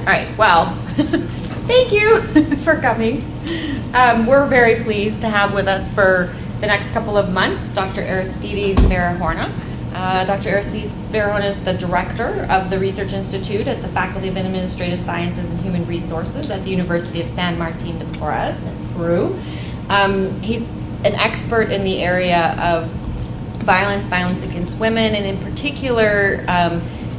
All right, well, thank you for coming. We're very pleased to have with us for the next couple of months Dr. Aristides Vara-Horna. Dr. Aristides Vara-Horna is the director of the Research Institute at the Faculty of Administrative Sciences and Human Resources at the University of San Martin de Porres in Peru. He's an expert in the area of violence against women, and in particular,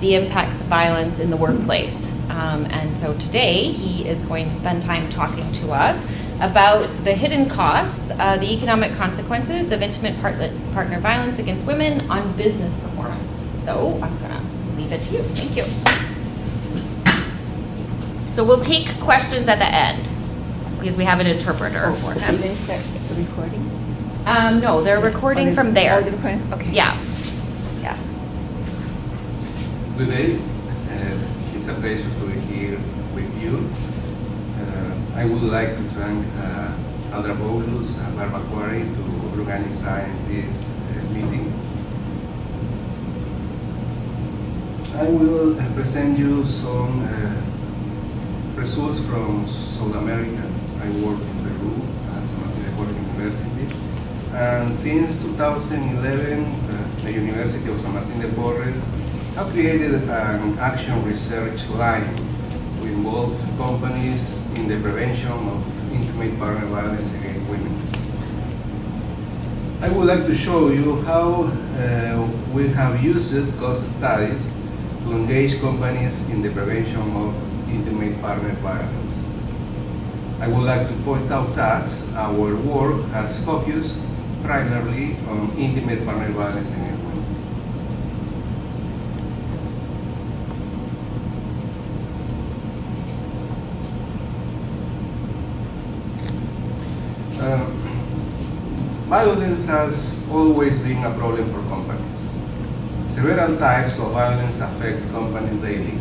the impacts of violence in the workplace. And so today he is going to spend time talking to us about the hidden costs, the economic consequences of intimate partner violence against women on business performance. So I'm gonna leave it to you. Thank you. So we'll take questions at the end because we have an interpreter for him. Did they start the recording? No, they're recording from there. Oh, they're recording? Okay. Yeah. Good day. It's a pleasure to be here with you. I would like to thank Andropoulos and Vara-Horna to organize this meeting. I will present you some results from South America. I work in Peru at San Martin de Porres University. And since 2011, the University of San Martin de Porres have created an action research line to involve companies in the prevention of intimate partner violence against women. I would like to show you how we have used cost studies to engage companies in the prevention of intimate partner violence. I would like to point out that our work has focused primarily on intimate partner violence against women. Violence has always been a problem for companies. Several types of violence affect companies daily.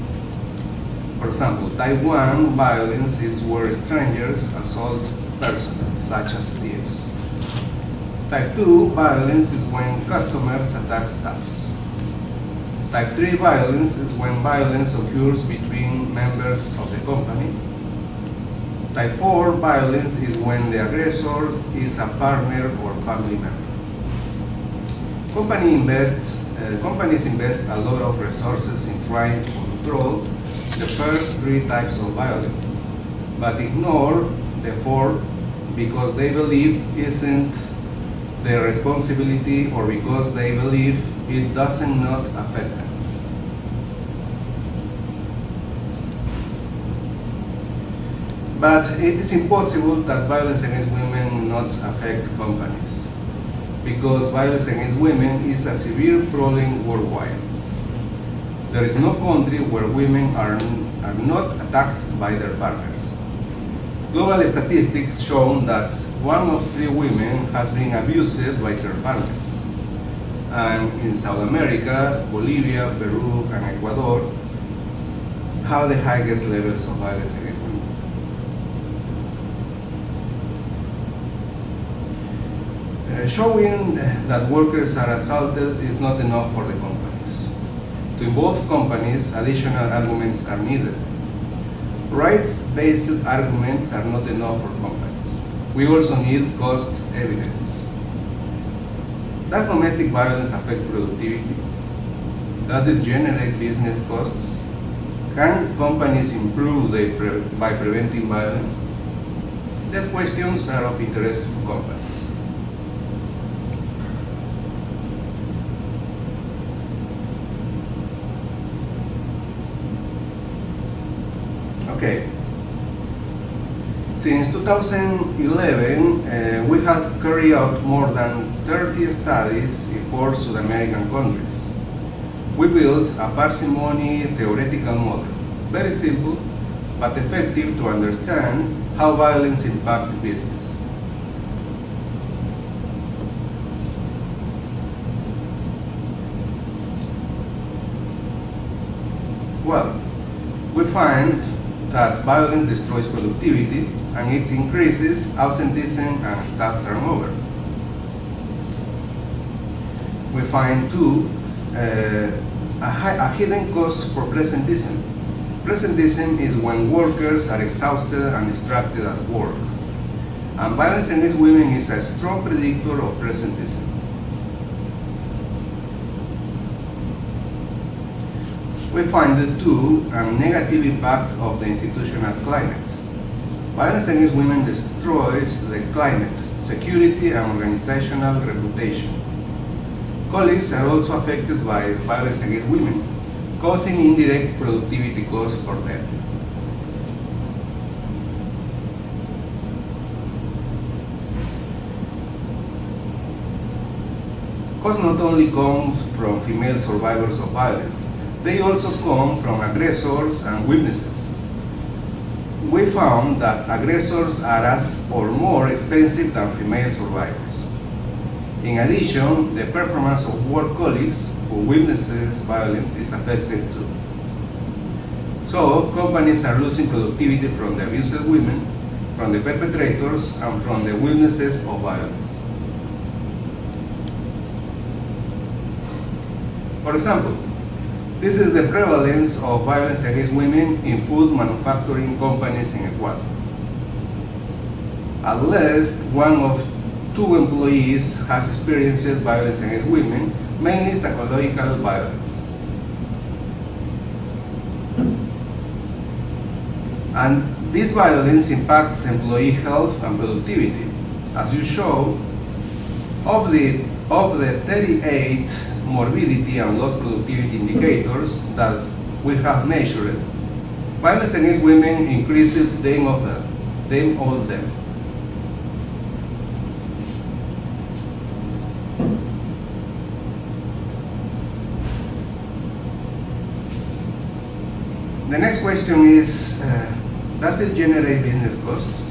For example, type 1 violence is where strangers assault personnel, such as thieves. Type 2 violence is when customers attack staffs. Type 3 violence is when violence occurs between members of the company. Type 4 violence is when the aggressor is a partner or family member. Companies invest a lot of resources in trying to control the first 3 types of violence, but ignore the 4th because they believe isn't their responsibility or because they believe it doesn't not affect them. But it is impossible that violence against women not affect companies, because violence against women is a severe problem worldwide. There is no country where women are not attacked by their partners. Global statistics show that 1 of 3 women has been abused by their partners. And in South America, Bolivia, Peru, and Ecuador have the highest levels of violence against women. Showing that workers are assaulted is not enough for the companies. To involve companies, additional arguments are needed. Rights-based arguments are not enough for companies. We also need cost evidence. Does domestic violence affect productivity? Does it generate business costs? Can companies improve by preventing violence? These questions are of interest to companies. Okay. Since 2011, we have carried out more than 30 studies in 4 South American countries. We built a parsimony theoretical model, very simple but effective to understand how violence impacts business. Well, we find that violence destroys productivity and it increases absenteeism and staff turnover. We find too a hidden cost for presenteeism. Presentism is when workers are exhausted and distracted at work. And violence against women is a strong predictor of presentism. We find the two a negative impact of the institutional climate. Violence against women destroys the climate, security, and organizational reputation. Colleagues are also affected by violence against women, causing indirect productivity costs for them. Costs not only comes from female survivors of violence, they also come from aggressors and witnesses. We found that aggressors are as or more expensive than female survivors. In addition, the performance of work colleagues who witnesses violence is affected too. So, companies are losing productivity from the abused women, from the perpetrators, and from the witnesses of violence. For example, this is the prevalence of violence against women in food manufacturing companies in Ecuador. At least one of 2 employees has experienced violence against women, mainly psychological violence. And this violence impacts employee health and productivity. As you show, of the 38 morbidity and lost productivity indicators that we have measured, violence against women increases them all them. The next question is, does it generate business costs?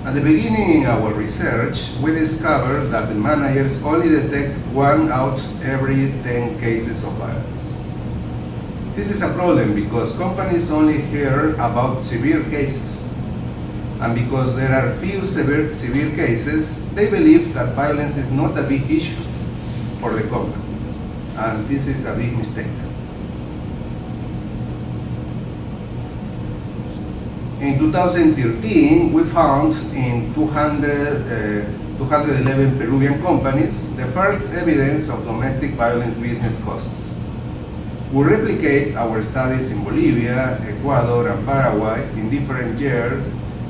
At the beginning in our research, we discovered that the managers only detect 1 out every 10 cases of violence. This is a problem because companies only hear about severe cases. And because there are few severe cases, they believe that violence is not a big issue for the company. And this is a big mistake. In 2013, we found in 211 Peruvian companies the first evidence of domestic violence business costs. We replicate our studies in Bolivia, Ecuador, and Paraguay in different years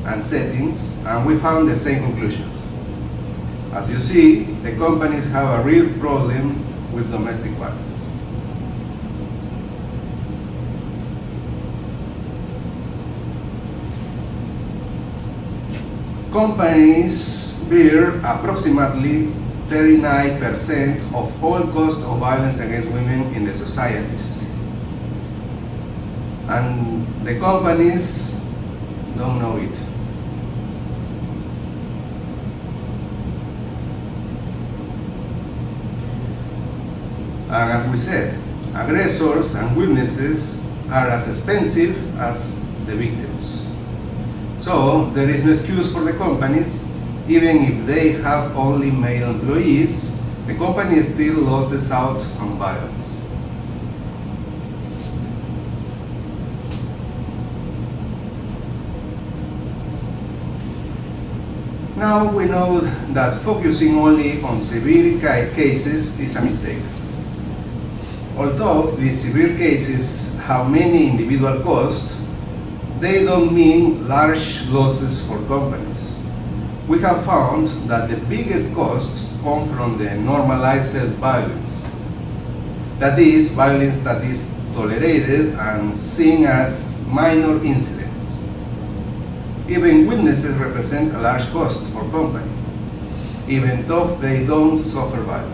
and settings, and we found the same conclusions. As you see, the companies have a real problem with domestic violence. Companies bear approximately 39% of all cost of violence against women in the societies. And the companies don't know it. And as we said, aggressors and witnesses are as expensive as the victims. So there is no excuse for the companies. Even if they have only male employees, the company still loses out on violence. Now we know that focusing only on severe cases is a mistake. Although these severe cases have many individual costs, they don't mean large losses for companies. We have found that the biggest costs come from the normalized violence. That is, violence that is tolerated and seen as minor incidents. Even witnesses represent a large cost for companies, even though they don't suffer violence.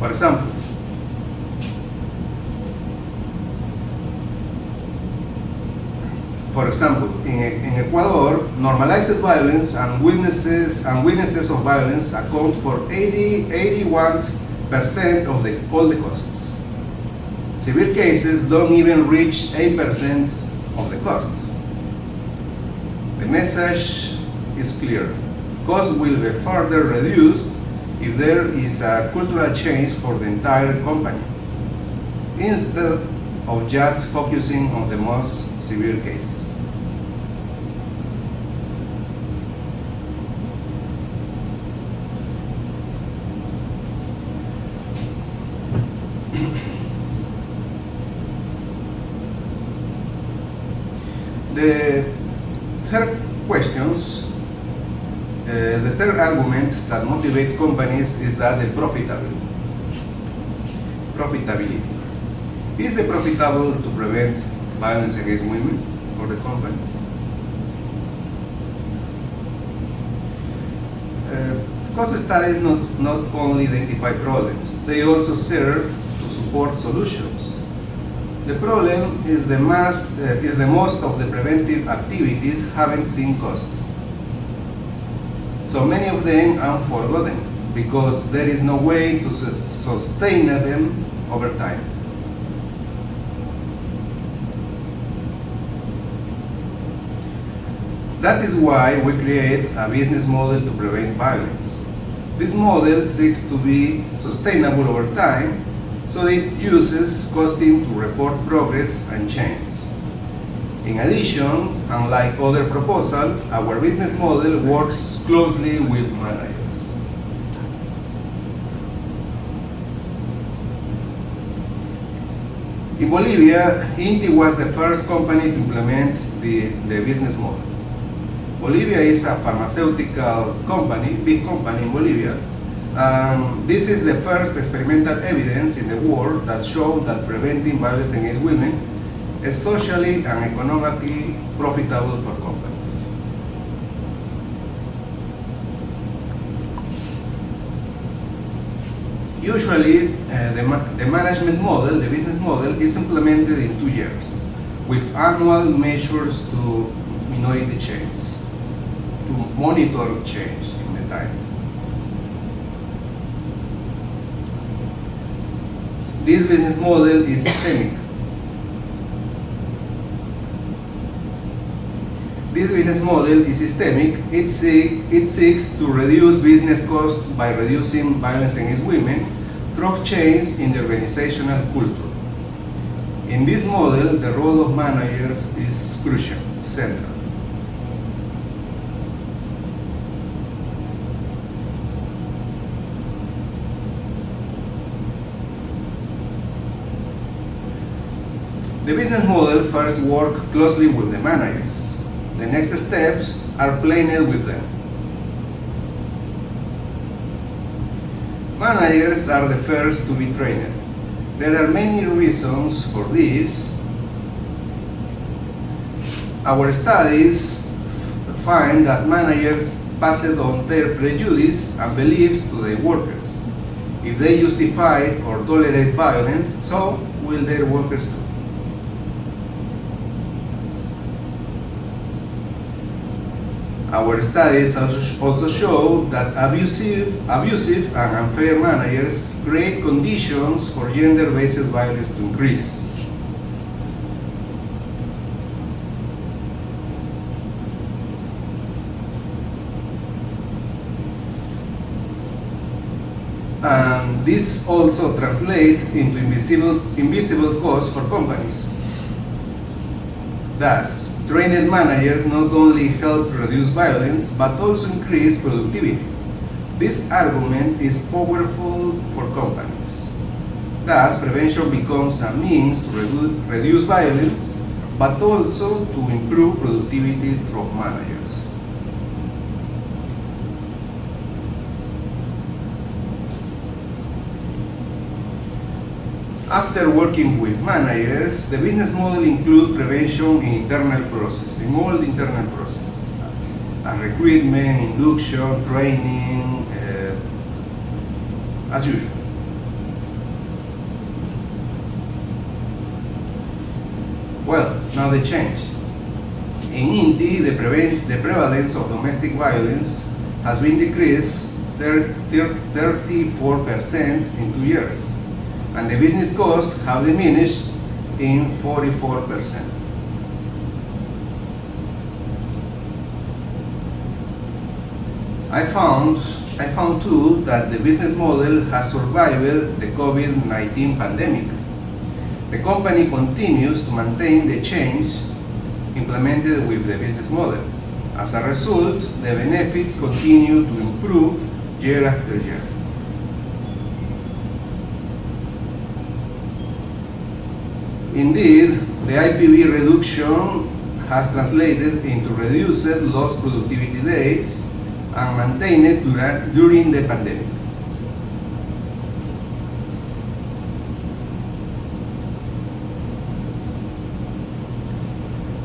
For example, in Ecuador, normalized violence and witnesses of violence account for 81% of all the costs. Severe cases don't even reach 8% of the costs. The message is clear. Costs will be further reduced if there is a cultural change for the entire company, instead of just focusing on the most severe cases. The third questions, the third argument that motivates companies is that the profitability. Is it profitable to prevent violence against women for the companies? Cost studies not only identify problems, they also serve to support solutions. The problem is the most of the preventive activities haven't seen costs. So many of them are forgotten because there is no way to sustain them over time. That is why we create a business model to prevent violence. This model seeks to be sustainable over time, so it uses costing to report progress and change. In addition, unlike other proposals, our business model works closely with managers. In Bolivia, INTI was the first company to implement the business model. Bolivia is a pharmaceutical company, big company in Bolivia. This is the first experimental evidence in the world that showed that preventing violence against women is socially and economically profitable for companies. Usually, the management model, the business model, is implemented in 2 years with annual measures to minority change, to monitor change in the time. This business model is systemic. This business model is systemic. It seeks to reduce business costs by reducing violence against women through change in the organizational culture. In this model, the role of managers is crucial, central. The business model first works closely with the managers. The next steps are planned with them. Managers are the first to be trained. There are many reasons for this. Our studies find that managers pass on their prejudice and beliefs to their workers. If they justify or tolerate violence, so will their workers too. Our studies also show that abusive and unfair managers create conditions for gender-based violence to increase. And this also translates into invisible costs for companies. Thus, trained managers not only help reduce violence, but also increase productivity. This argument is powerful for companies. Thus, prevention becomes a means to reduce violence, but also to improve productivity through managers. After working with managers, the business model includes prevention in all internal processes, recruitment, induction, training, as usual. Well, now the change. In INTI, the prevalence of domestic violence has been decreased 34% in 2 years. And the business costs have diminished in 44%. I found too that the business model has survived the COVID-19 pandemic. The company continues to maintain the change implemented with the business model. As a result, the benefits continue to improve year after year. Indeed, the IPV reduction has translated into reduced lost productivity days and maintained during the pandemic.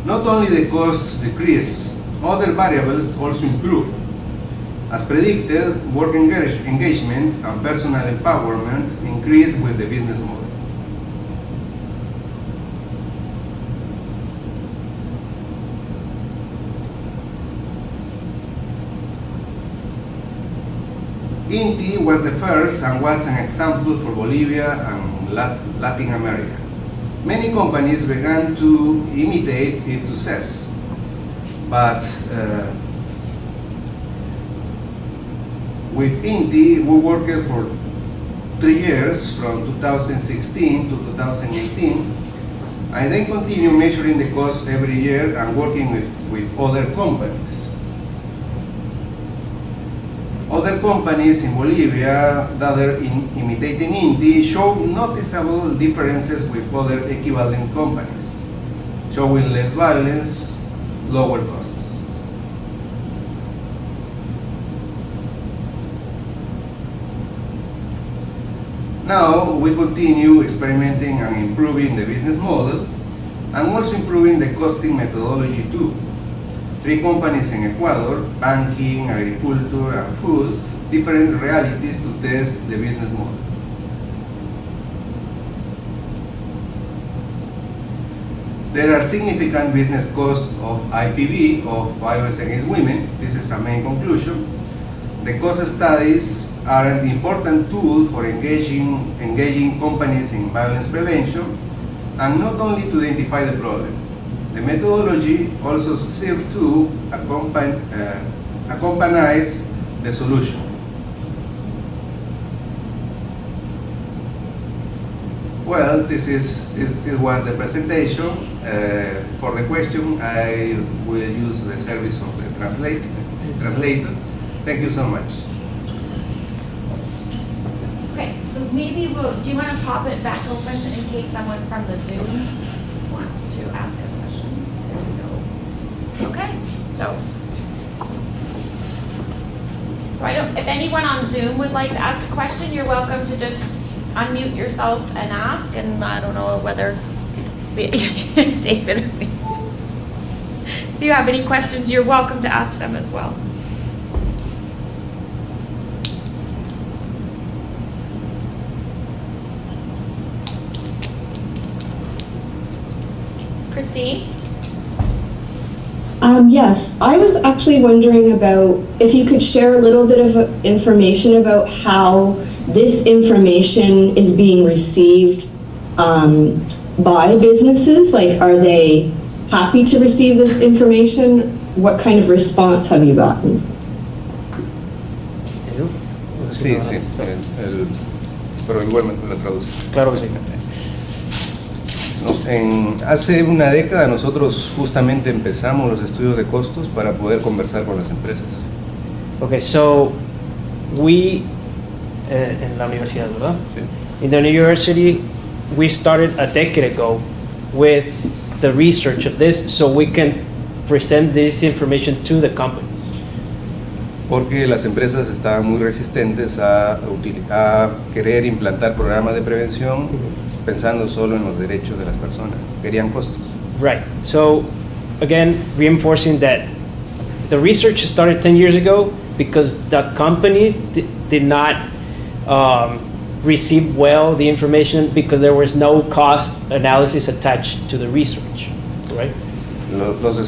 Not only the costs decrease, other variables also improve. As predicted, work engagement and personal empowerment increase with the business model. INTI was the first and was an example for Bolivia and Latin America. Many companies began to imitate its success, but with INTI, we worked for 3 years, from 2016 to 2018. I then continue measuring the cost every year and working with other companies. Other companies in Bolivia that are imitating INTI show noticeable differences with other equivalent companies, showing less violence, lower costs. Now we continue experimenting and improving the business model and also improving the costing methodology too. 3 companies in Ecuador, banking, agriculture, and food, different realities to test the business model. There are significant business costs of IPV, of violence against women. This is a main conclusion. The cost studies are an important tool for engaging companies in violence prevention, and not only to identify the problem. The methodology also serves to accompany the solution. Well, this was the presentation. For the question, I will use the service of the translator. Thank you so much. Okay, so maybe do you want to pop it back open in case someone from the Zoom wants to ask a question? There we go. Okay, so if anyone on Zoom would like to ask a question, you're welcome to just unmute yourself and ask, and I don't know whether David or me. If you have any questions, you're welcome to ask them as well. Christine? Yes, I was actually wondering about if you could share a little bit of information about how this information is being received by businesses. Like, are they happy to receive this information? What kind of response have you gotten? Sí, sí, pero igual me lo traduce. Claro que sí. Hace una década nosotros justamente empezamos los estudios de costos para poder conversar con las empresas. Okay, so we, en la universidad, ¿verdad? Sí. In the university, we started a decade ago with the research of this so we can present this information to the companies. Porque las empresas estaban muy resistentes a querer implantar programas de prevención pensando solo en los derechos de las personas. Querían costos. Right. So, again, reinforcing that the research started 10 years ago because the companies did not receive well the information because there was no cost analysis attached to the research, right? Los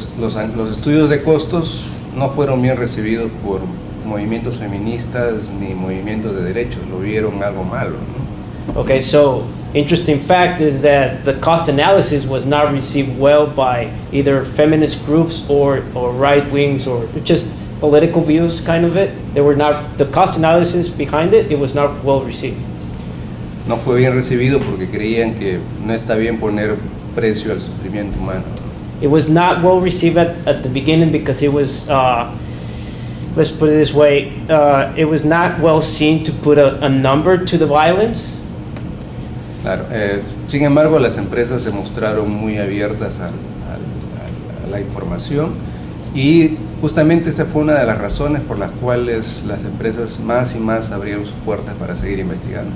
estudios de costos no fueron bien recibidos por movimientos feministas ni movimientos de derechos. Lo vieron algo malo, ¿no? Okay, so interesting fact is that the cost analysis was not received well by either feminist groups or right wings, or just political views, kind of it. They were not, the cost analysis behind it, it was not well received. No fue bien recibido porque creían que no está bien poner precio al sufrimiento humano. It was not well received at the beginning because it was, let's put it this way, it was not well seen to put a number to the violence. Claro, sin embargo, las empresas se mostraron muy abiertas a la información y justamente esa fue una de las razones por las cuales las empresas más y más abrieron sus puertas para seguir investigando.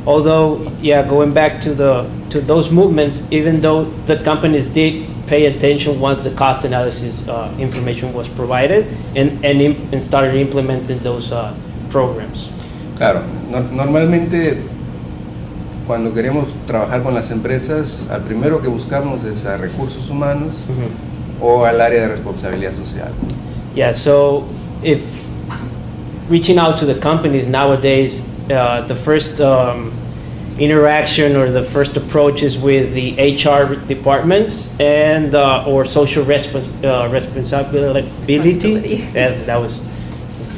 Although, yeah, going back to those movements, even though the companies did pay attention once the cost analysis information was provided and started implementing those programs. Claro, normalmente cuando queremos trabajar con las empresas, al primero que buscamos es a recursos humanos o al área de responsabilidad social. Yeah, so if reaching out to the companies nowadays, the first interaction or the first approach is with the HR departments and or social responsibility. That was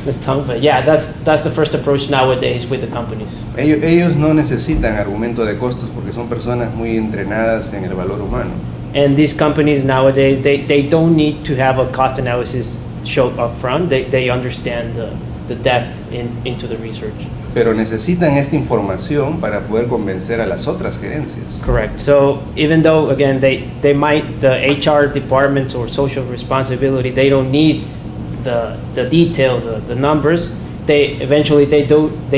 the tongue, but yeah, that's the first approach nowadays with the companies. Ellos no necesitan argumento de costos porque son personas muy entrenadas en el valor humano. And these companies nowadays, they don't need to have a cost analysis show up front. They understand the depth into the research. Pero necesitan esta información para poder convencer a las otras gerencias. Correct. So even though, again, they might, the HR departments or social responsibility, they don't need the detail, the numbers, they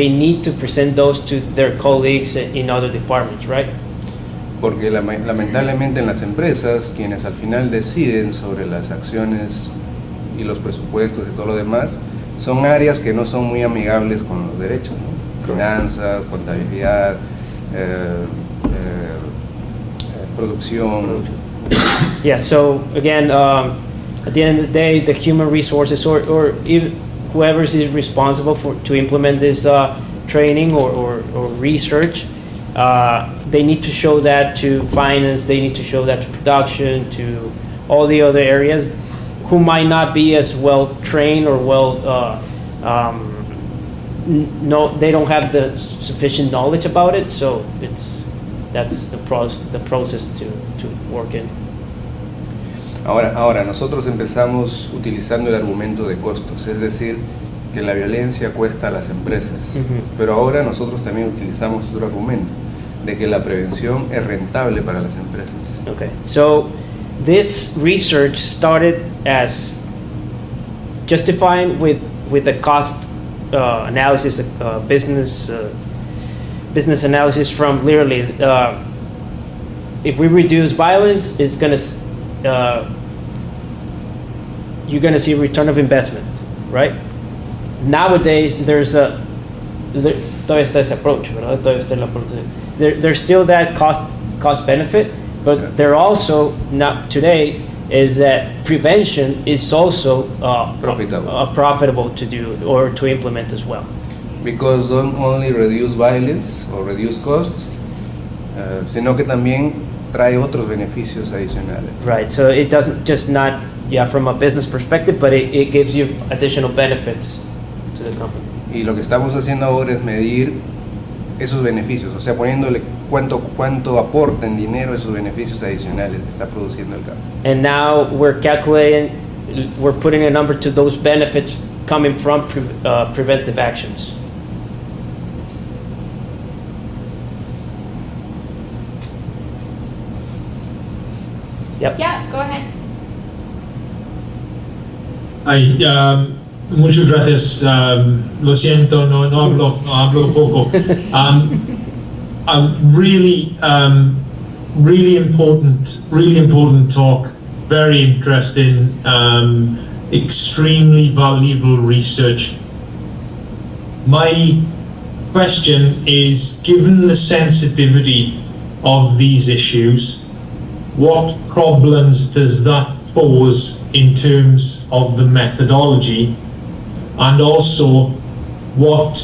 need to present those to their colleagues in other departments, right? Porque lamentablemente en las empresas, quienes al final deciden sobre las acciones y los presupuestos y todo lo demás, son áreas que no son muy amigables con los derechos, ¿no? Finanzas, contabilidad, producción. Yeah, so again, at the end of the day, the human resources or even whoever is responsible to implement this training or research, they need to show that to finance, they need to show that to production, to all the other areas who might not be as well trained or well, they don't have the sufficient knowledge about it, so that's the process to work in. Ahora, nosotros empezamos utilizando el argumento de costos, es decir, que la violencia cuesta a las empresas. Pero ahora nosotros también utilizamos otro argumento, de que la prevención es rentable para las empresas. Okay, so this research started as justifying with the cost analysis, business analysis from literally, if we reduce violence, it's gonna you're gonna see a return of investment, right? Nowadays, todavía está ese approach, ¿verdad? Todavía está el approach. There's still that cost benefit, but there also not today is that prevention is also profitable to do or to implement as well. Because don't only reduce violence or reduce costs, sino que también trae otros beneficios adicionales. Right, so it doesn't just not, from a business perspective, but it gives you additional benefits to the company. Y lo que estamos haciendo ahora es medir esos beneficios, o sea, poniéndole cuánto aporta en dinero esos beneficios adicionales que está produciendo el campo. And now we're calculating, we're putting a number to those benefits coming from preventive actions. Yep. Yeah, go ahead. Muchas gracias. Lo siento, no hablo poco. Really important talk. Very interesting. Extremely valuable research. My question is, given the sensitivity of these issues, what problems does that pose in terms of the methodology? And also, what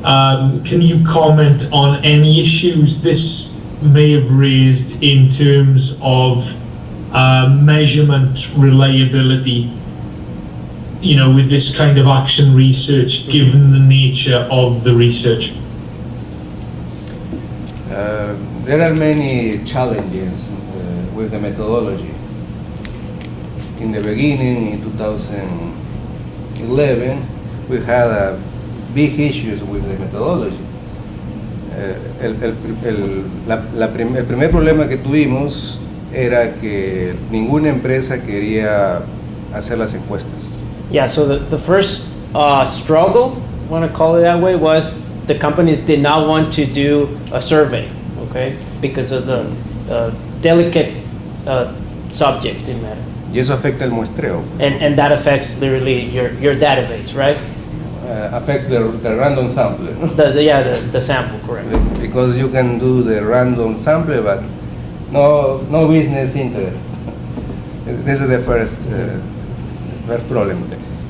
can you comment on any issues this may have raised in terms of measurement reliability with this kind of action research, given the nature of the research? There are many challenges with the methodology. In the beginning, in 2011, we had big issues with the methodology. El primer problema que tuvimos era que ninguna empresa quería hacer las encuestas. Yeah, so the first struggle, want to call it that way, was the companies did not want to do a survey, okay, because of the delicate subject in matter. Y eso afecta el muestreo. And that affects literally your database, right? Affects the random sample. The sample, correct. Because you can do the random sample, but no business interest. This is the first problem.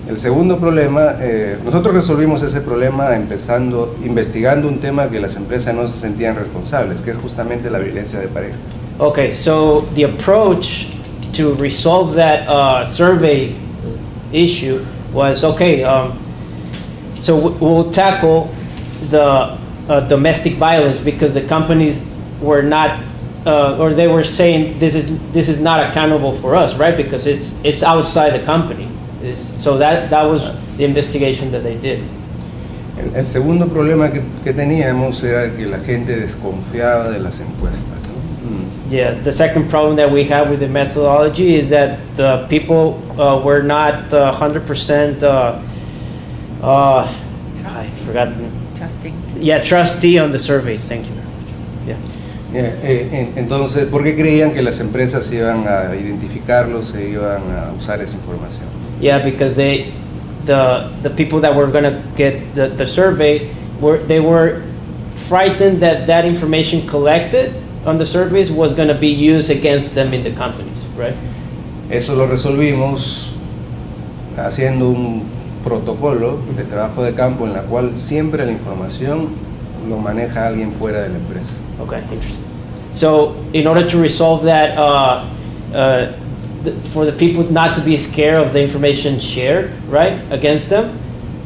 El segundo problema, nosotros resolvimos ese problema investigando un tema que las empresas no se sentían responsables, que es justamente la violencia de pareja. Okay, so the approach to resolve that survey issue was, okay, so we'll tackle the domestic violence because the companies were not, or they were saying this is not accountable for us, right? Because it's outside the company. So that was the investigation that they did. El segundo problema que teníamos era que la gente desconfiaba de las encuestas. Yeah, the second problem that we have with the methodology is that the people were not 100%. I forgot. Trusting. Yeah, trustee on the surveys. Thank you. Yeah. Entonces, porque creían que las empresas iban a identificarlos e iban a usar esa información. Yeah, because the people that were going to get the survey they were frightened that information collected on the surveys was going to be used against them in the companies, right? Eso lo resolvimos haciendo un protocolo de trabajo de campo en la cual siempre la información lo maneja alguien fuera de la empresa. Okay, interesting. So, in order to resolve that, for the people not to be scared of the information shared, right, against them,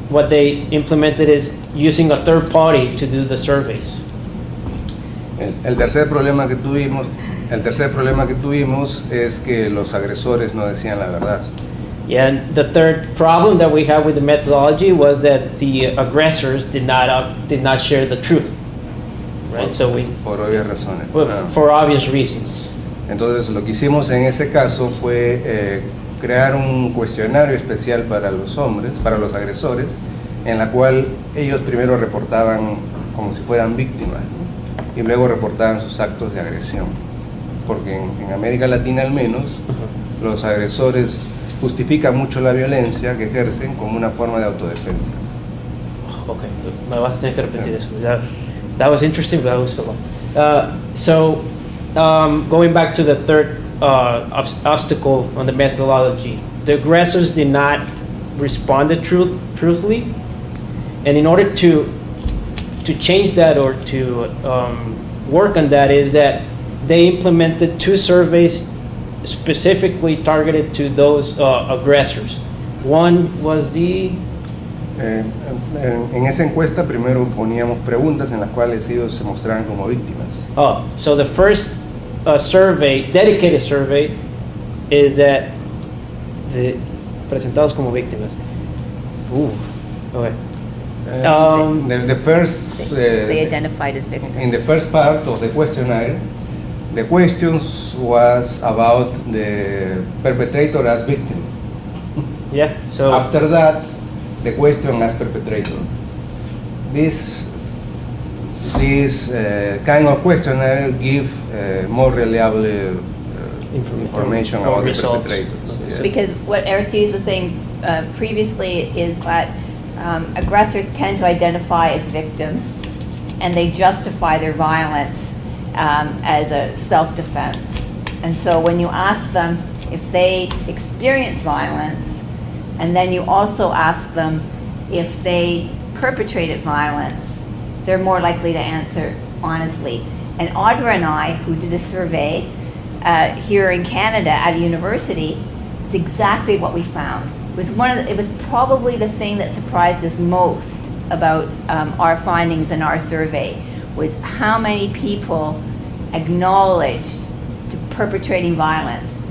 what they implemented is using a third party to do the surveys. El tercer problema que tuvimos es que los agresores no decían la verdad. Yeah, and the third problem that we have with the methodology was that the aggressors did not share the truth, right? Por obvias razones. For obvious reasons. Entonces lo que hicimos en ese caso fue crear un cuestionario especial para los hombres, para los agresores, en la cual ellos primero reportaban como si fueran víctimas, ¿no? Y luego reportaban sus actos de agresión, porque en América Latina al menos los agresores justifican mucho la violencia que ejercen como una forma de autodefensa. Okay, me vas a tener que repetir eso. That was interesting, but that was so long. Going back to the third obstacle on the methodology, the aggressors did not respond truthfully, and in order to change that or to work on that is that they implemented 2 surveys specifically targeted to those aggressors. One was en esa encuesta primero poníamos preguntas en las cuales ellos se mostraban como víctimas. So the first dedicated survey is that presentados como víctimas. Okay. The first They identified as victims. in the first part of the questionnaire, the questions was about the perpetrator as victim. Yeah. So After that, the question as perpetrator. This kind of questionnaire give more reliable information or about the results. perpetrators. Yes. Because what Aristides was saying previously is that aggressors tend to identify as victims, and they justify their violence as a self-defense. And so when you ask them if they experience violence, and then you also ask them if they perpetrated violence, they're more likely to answer honestly. And Audra and I, who did a survey here in Canada at a university, it's exactly what we found. it was probably the thing that surprised us most about our findings in our survey, was how many people acknowledged to perpetrating violence.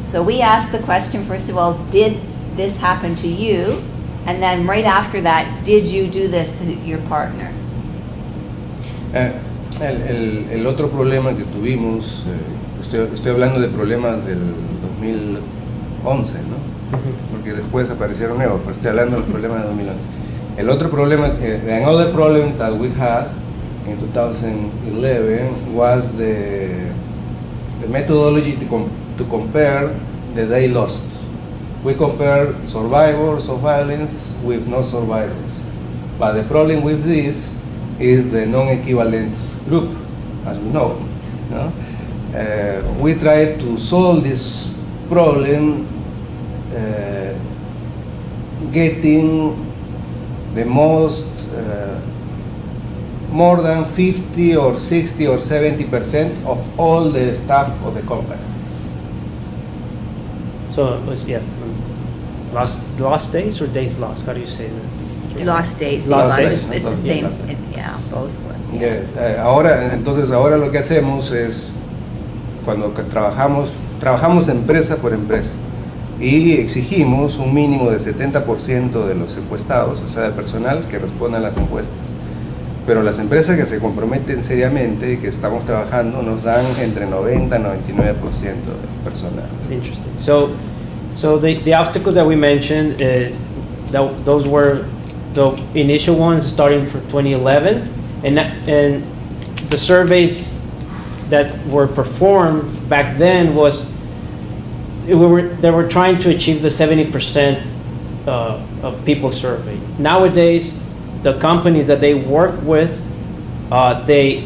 So we asked the question, first of all, did this happen to you? And then right after that, did you do this to your partner? El otro problema que tuvimos, estoy hablando de problemas del 2011, ¿no? Porque después aparecieron nuevos, pero estoy hablando del problema de 2011. El otro problema, another problem that we had in 2011 was the methodology to compare the day lost. We compare survivors of violence with no survivors. But the problem with this is the non-equivalent group, as we know. No? We try to solve this problem getting the most, more than 50 or 60 or 70% of all the staff of the company. So it was, yeah, lost days or days lost? How do you say that? Lost days. Lost days. It's the Yeah. same, yeah, both were. Yes. Ahora lo que hacemos es, cuando trabajamos empresa por empresa y exigimos un mínimo de 70% de los encuestados, o sea, de personal que responda a las encuestas. Pero las empresas que se comprometen seriamente y que estamos trabajando nos dan entre 90 y 99% de personal. Interesting. So the obstacles that we mentioned is those were the initial ones starting for 2011, and the surveys that were performed back then they were trying to achieve the 70% of people surveyed. Nowadays, the companies that they work with, they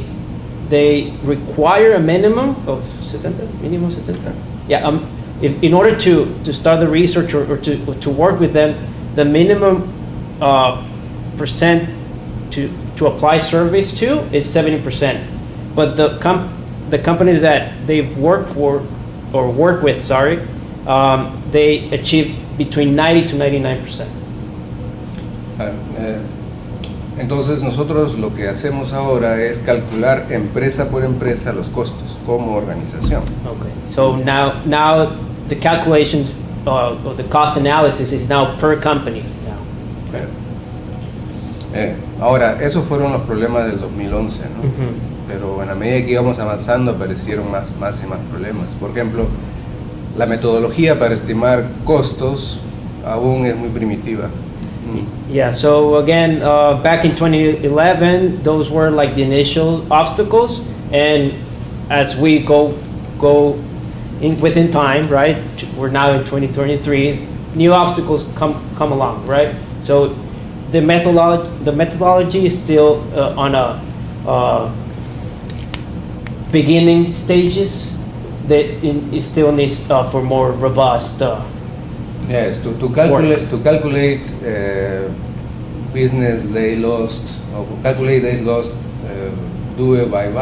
require a minimum of 70, minimum 70. Yeah, if in order to start the research or to work with them, the minimum percent to apply surveys to is 70%. But the companies that they've worked for or work with, they achieve between 90 to 99%. Entonces nosotros lo que hacemos ahora es calcular empresa por empresa los costos como organización. Okay. So now the calculation of the cost analysis is now per company now. Ahora, esos fueron los problemas del 2011, ¿no? Pero en la medida que íbamos avanzando aparecieron más y más problemas. Por ejemplo, la metodología para estimar costos aún es muy primitiva. Yeah, so again, back in 2011, those were like the initial obstacles, and as we go within time, right? We're now in 2023. New obstacles come along, right? So the methodology is still on a beginning stages. That it still needs for more robust. Yes, to calculate business day lost, or calculate days lost, do it by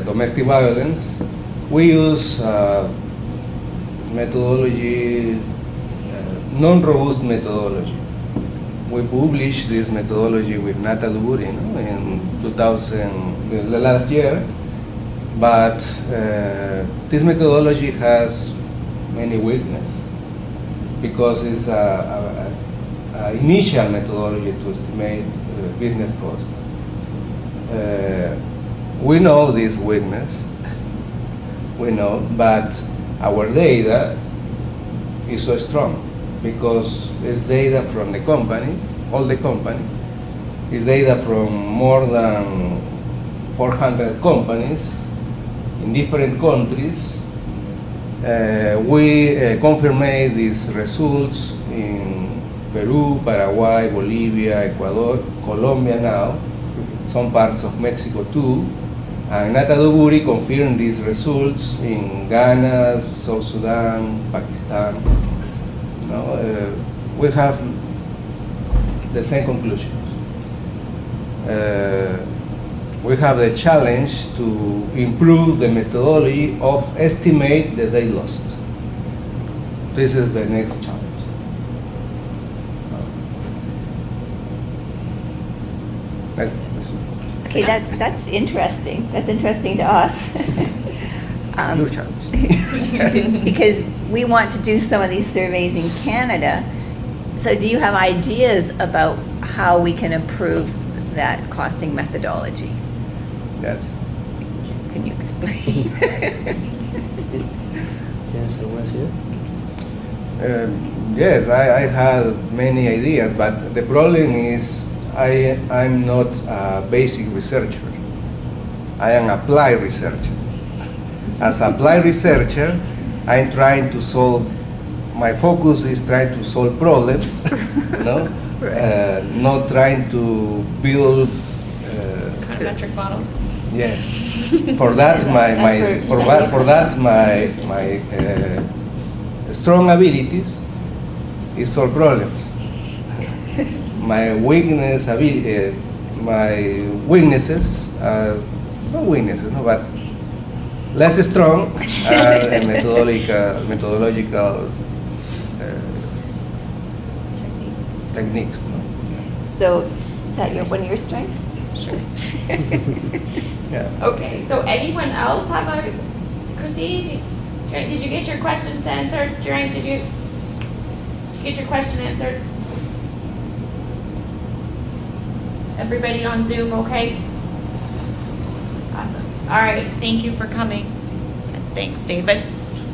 domestic violence. We use methodology, non-robust methodology. We published this methodology with Nata Duburi in 2000, last year. But this methodology has many weaknesses because it's an initial methodology to estimate business cost. We know this weakness, but our data is so strong because it's data from the company, all the company, it's data from more than 400 companies in different countries. We confirm these results in Peru, Paraguay, Bolivia, Ecuador, Colombia now, some parts of Mexico too. And Nata Duburi confirmed these results in Ghana, South Sudan, Pakistan. We have the same conclusions. We have the challenge to improve the methodology of estimate the day lost. This is the next challenge. Okay, that's interesting. That's interesting to us. Your challenge. Because we want to do some of these surveys in Canada. So do you have ideas about how we can improve that costing methodology? Yes. Can you explain? ¿Tienes algo así? Yes, I had many ideas, but the problem is I'm not a basic researcher. I am applied researcher. As applied researcher, I'm trying to solve, my focus is trying to solve problems, no? Not trying to build. Econometric models. Yes. For that, my strong abilities is solve problems. My weaknesses are not weaknesses, no, but less strong are methodological techniques. No? So is that one of your strengths? Sure. Yeah. Okay, so anyone else have a, Christine, did you get your questions answered? Geraint, did you get your question answered? Everybody on Zoom, okay? Awesome. All right, thank you for coming. And thanks, David.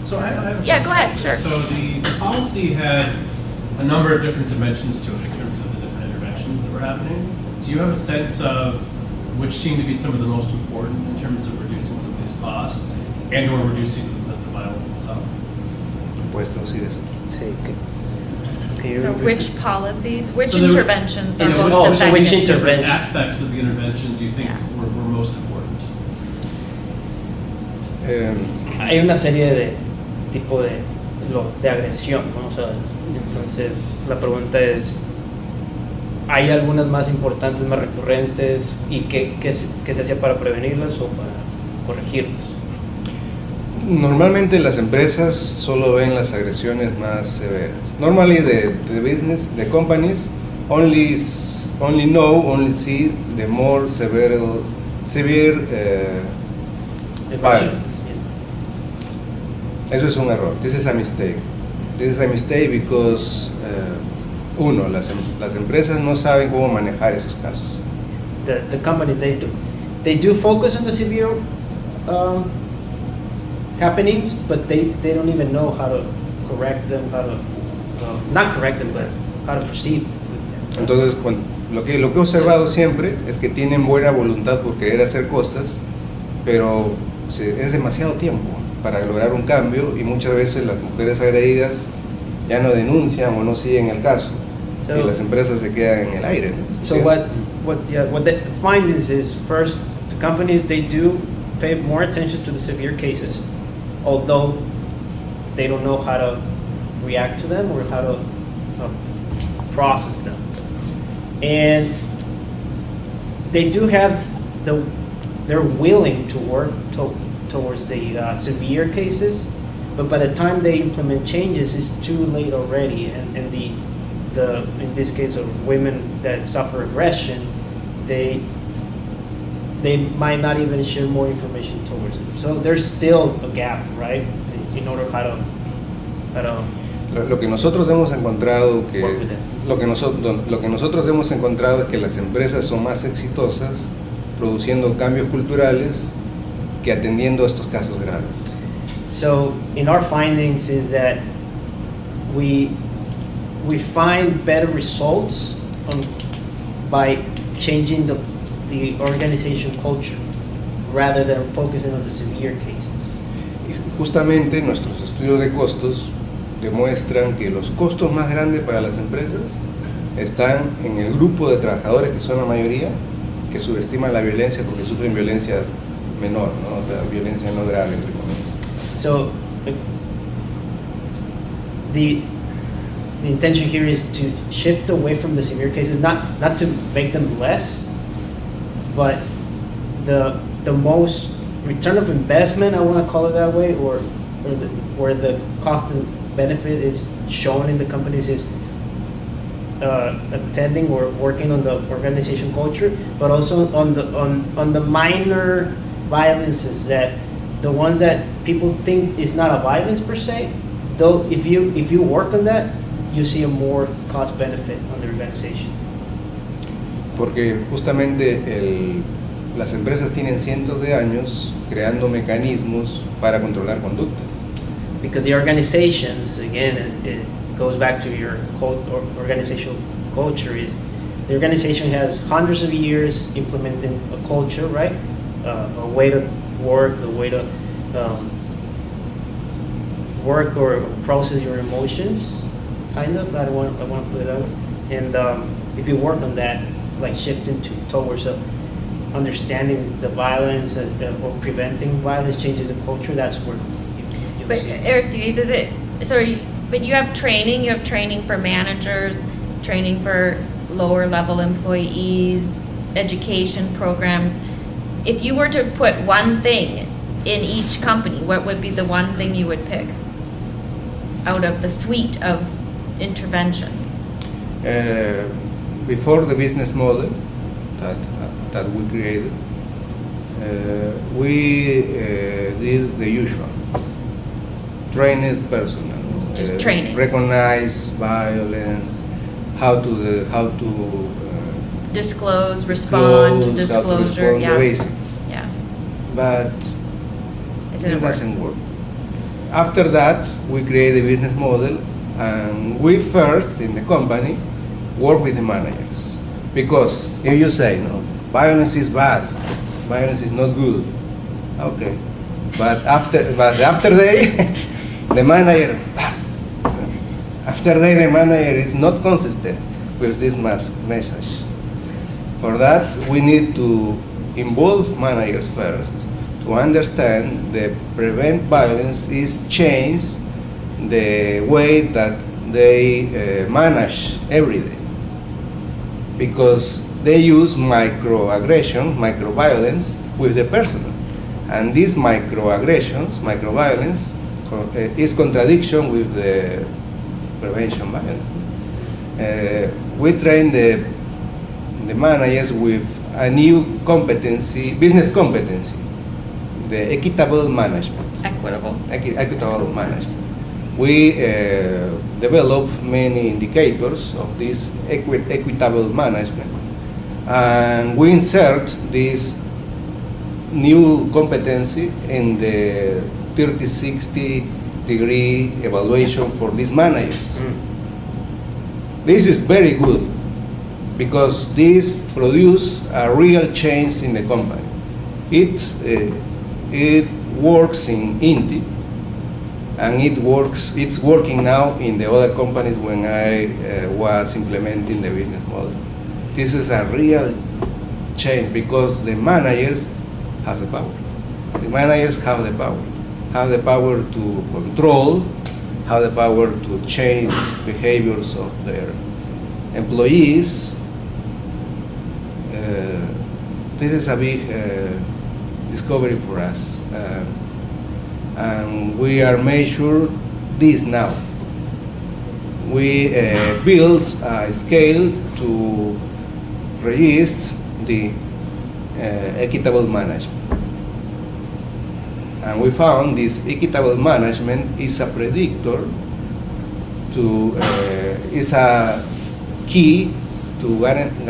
So I have a Yeah, go ahead, question. sure. So the policy had a number of different dimensions to it in terms of the different interventions that were happening. Do you have a sense of which seem to be some of the most important in terms of reducing some of these costs and or reducing the violence itself? Puedes traducir eso. Sí. Okay, you So repeat. which policies, which So there- interventions are you know, most so effective? which Different intervention? aspects of the intervention do you think Yeah. were most important? Hay una serie de tipo de agresión, ¿no? O sea, entonces la pregunta es, ¿hay algunas más importantes, más recurrentes y qué se hacía para prevenirlas o para corregirlas? Normalmente las empresas solo ven las agresiones más severas. Normally the companies only see the more severe violence. Eso es un error. This is a mistake. This is a mistake because uno, las empresas no saben cómo manejar esos casos. The companies, they do focus on the severe happenings, but they don't even know how to correct them, not correct them, but how to proceed with them. Entonces, lo que he observado siempre es que tienen buena voluntad por querer hacer cosas, pero es demasiado tiempo para lograr un cambio y muchas veces las mujeres agredidas ya no denuncian o no siguen el caso So- y las empresas se quedan en el aire, ¿no? So what the findings is, first, the companies, they do pay more attention to the severe cases, although they don't know how to react to them or how to process them. And they do have they're willing to work towards the severe cases, but by the time they implement changes, it's too late already. And the in this case of women that suffer aggression, they might not even share more information towards it. So there's still a gap, right? In order how to Lo que nosotros hemos encontrado work with it. lo que nosotros hemos encontrado es que las empresas son más exitosas produciendo cambios culturales que atendiendo estos casos graves. So in our findings is that we find better results by changing the organization culture rather than focusing on the severe cases. Y justamente nuestros estudios de costos demuestran que los costos más grandes para las empresas están en el grupo de trabajadores, que son la mayoría, que subestiman la violencia porque sufren violencia menor, ¿no? O sea, violencia no grave, entre comillas. So the intention here is to shift away from the severe cases, not to make them less, but the most return of investment, I want to call it that way, or where the cost benefit is shown in the companies is attending or working on the organization culture, but also on the minor violences, that the ones that people think is not a violence per se, though if you work on that, you see a more cost benefit on the organization. Porque justamente las empresas tienen cientos de años creando mecanismos para controlar conductas. Because the organizations, again, it goes back to your organizational culture, is the organization has hundreds of years implementing a culture, right? A way to work, a way to work or process your emotions, kind of. I want to put it out. And if you work on that, like shifting towards understanding the violence or preventing violence, changes the culture, that's where you But see it. Aristides, is it, sorry, but you have training for managers, training for lower level employees, education programs. If you were to put one thing in each company, what would be the one thing you would pick out of the suite of interventions? Before the business model that we created, we did the usual. Trained personnel. Just training. Recognize violence, how to Disclose, respond to disclose, how to disclosure, respond, yeah. the basic. Yeah, But it it didn't work. doesn't work. After that, we create a business model, and we first in the company work with the managers, because if you say no, violence is bad, violence is not good, okay, but after they, the manager, after they, the manager is not consistent with this message. For that, we need to involve managers first to understand that prevent violence is change the way that they manage every day, because they use microaggression, microviolence with the personal, and these microaggressions, microviolence, is contradiction with the prevention violence. We train the managers with a new competency, business competency, the equitable management. Equitable. Equitable management. We develop many indicators of this equitable management, and we insert this new competency in the 30-60 degree evaluation for these managers. This is very good, because this produces a real change in the company. It works in Indy, and it's working now in the other companies when I was implementing the business model. This is a real change, because the managers have the power. The managers have the power to control, have the power to change behaviors of their employees. This is a big discovery for us, and we are measuring this now. We build a scale to register the equitable management, and we found this equitable management is a predictor to is a key to guarantee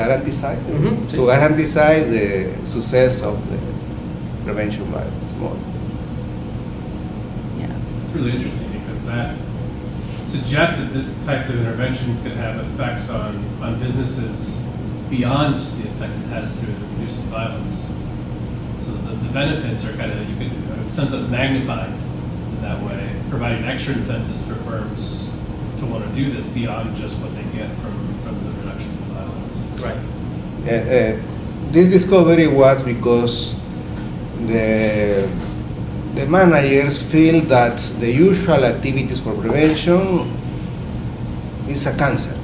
the success of the prevention violence model. Yeah. It's really interesting, because that suggests that this type of intervention could have effects on businesses beyond just the effects it has through the reducing violence. So the benefits are kind of, you could, in a sense, that's magnified in that way, providing extra incentives for firms to want to do this beyond just what they get from the reduction of violence. Right. This discovery was because the managers feel that the usual activities for prevention is a cancer.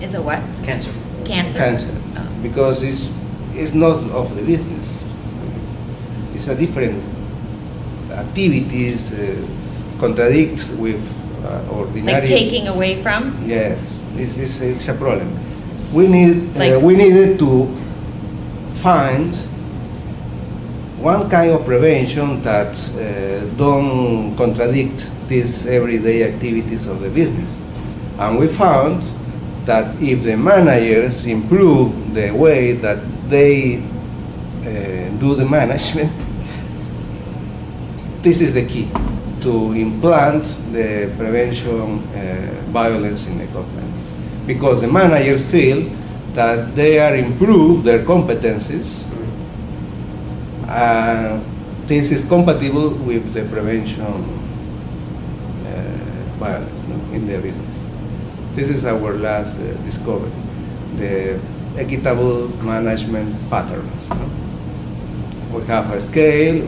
Is it what? Cancer. Cancer? Oh. Because it's not of the business. It's a different activities, contradict with ordinary. Like taking away from? Yes, it's a problem. We Like- we needed to find one kind of prevention that don't contradict these everyday activities of the business. And we found that if the managers improve the way that they do the management, this is the key to implant the prevention violence in the company. Because the managers feel that they are improve their competencies. This is compatible with the prevention violence, no, in the business. This is our last discovery, the equitable management patterns. No? We have a scale,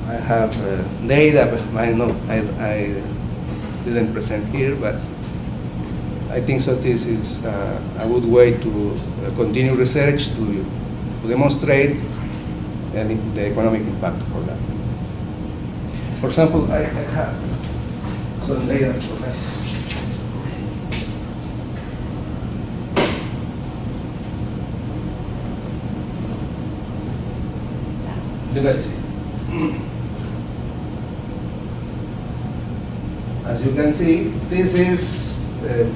I have data, but I didn't present here, but I think so this is a good way to continue research to demonstrate the economic impact for that. For example, I have some data for that. You guys see. As you can see, this is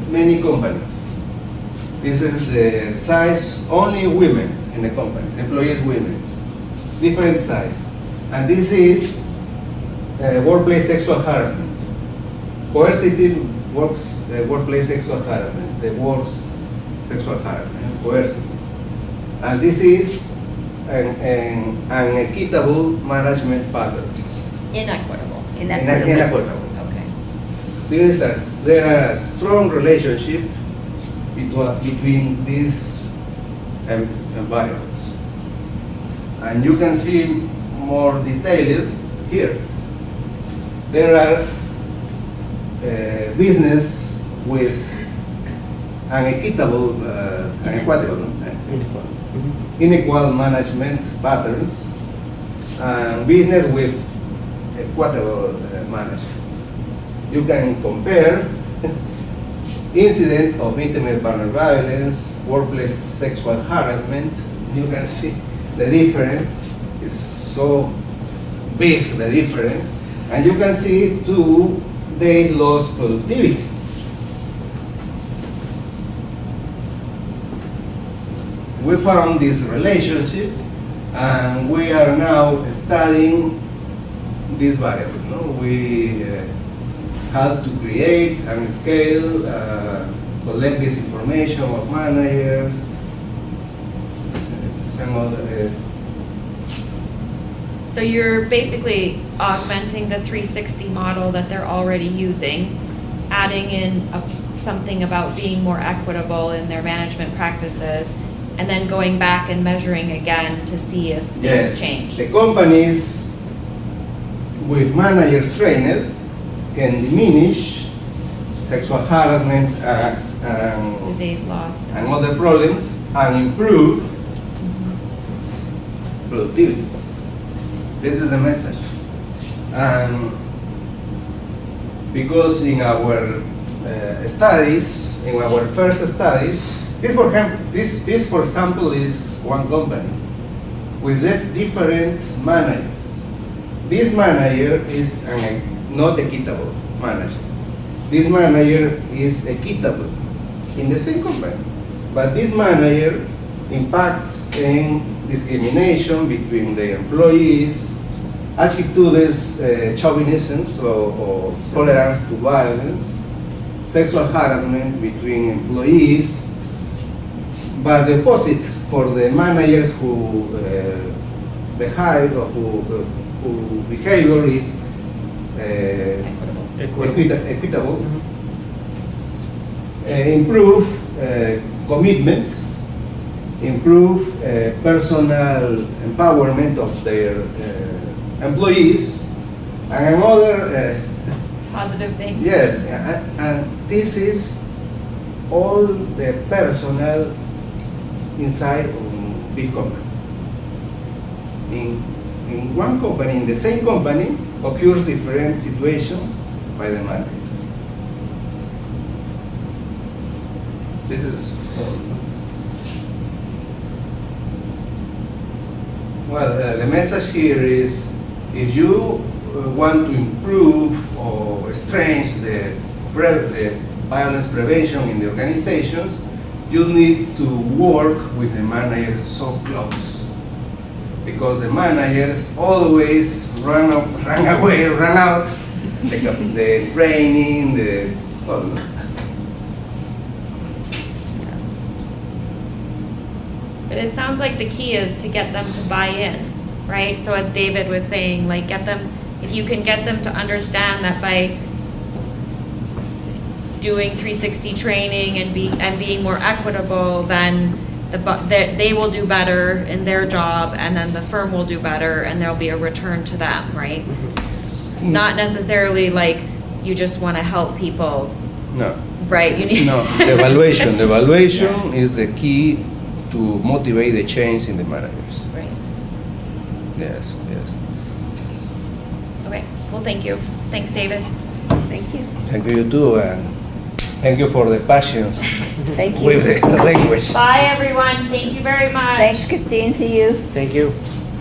many companies. This is the size, only women's in the companies, employees women's, different size. And this is workplace sexual harassment, coercive workplace sexual harassment, the worst sexual harassment, coercive. And this is an equitable management patterns. Inequitable. Inequitable. Okay. There are a strong relationship between these variables. And you can see more detailed here. There are business with an unequal management patterns, and business with equitable management. You can compare incident of intimate partner violence, workplace sexual harassment. You can see the difference is so big, the difference. And you can see 2 days lost productivity. We found this relationship, and we are now studying this variable. No? We had to create and scale, collect this information of managers, some other. So you're basically augmenting the 360 model that they're already using, adding in something about being more equitable in their management practices, and then going back and measuring again to see if things change. The companies with managers trained can diminish sexual harassment The days lost. and other problems and improve productivity. This is the message. Because in our studies, in our first studies, this for example is one company with different managers. This manager is not equitable manager. This manager is equitable in the same company, but this manager impacts in discrimination between the employees, attitudes, chauvinism or tolerance to violence, sexual harassment between employees, but the opposite for the managers who behave or who behavior is equitable, improve commitment, improve personal empowerment of their employees, and another Positive things. and this is all the personnel inside big company. In one company, in the same company, occurs different situations by the managers. This is well, the message here is if you want to improve or strengthen the violence prevention in the organizations, you need to work with the managers so close. Because the managers always run out, the training, well, But it sounds like the key is to get them to buy in, right? So as David was saying, like get them, if you can get them to understand that by doing 360 training and being more equitable, then they will do better in their job, and then the firm will do better, and there'll be a return to them, right? Not necessarily like you just want to help people, no. right? You need No, the evaluation is the key to motivate the change in the managers. Right. Yes, yes. Okay. Well, thank you. Thanks, David. Thank you. Thank you too, and thank you for the patience Thank with you. the language. Bye, everyone. Thank you very much. Thanks, Christine. See you. Thank you.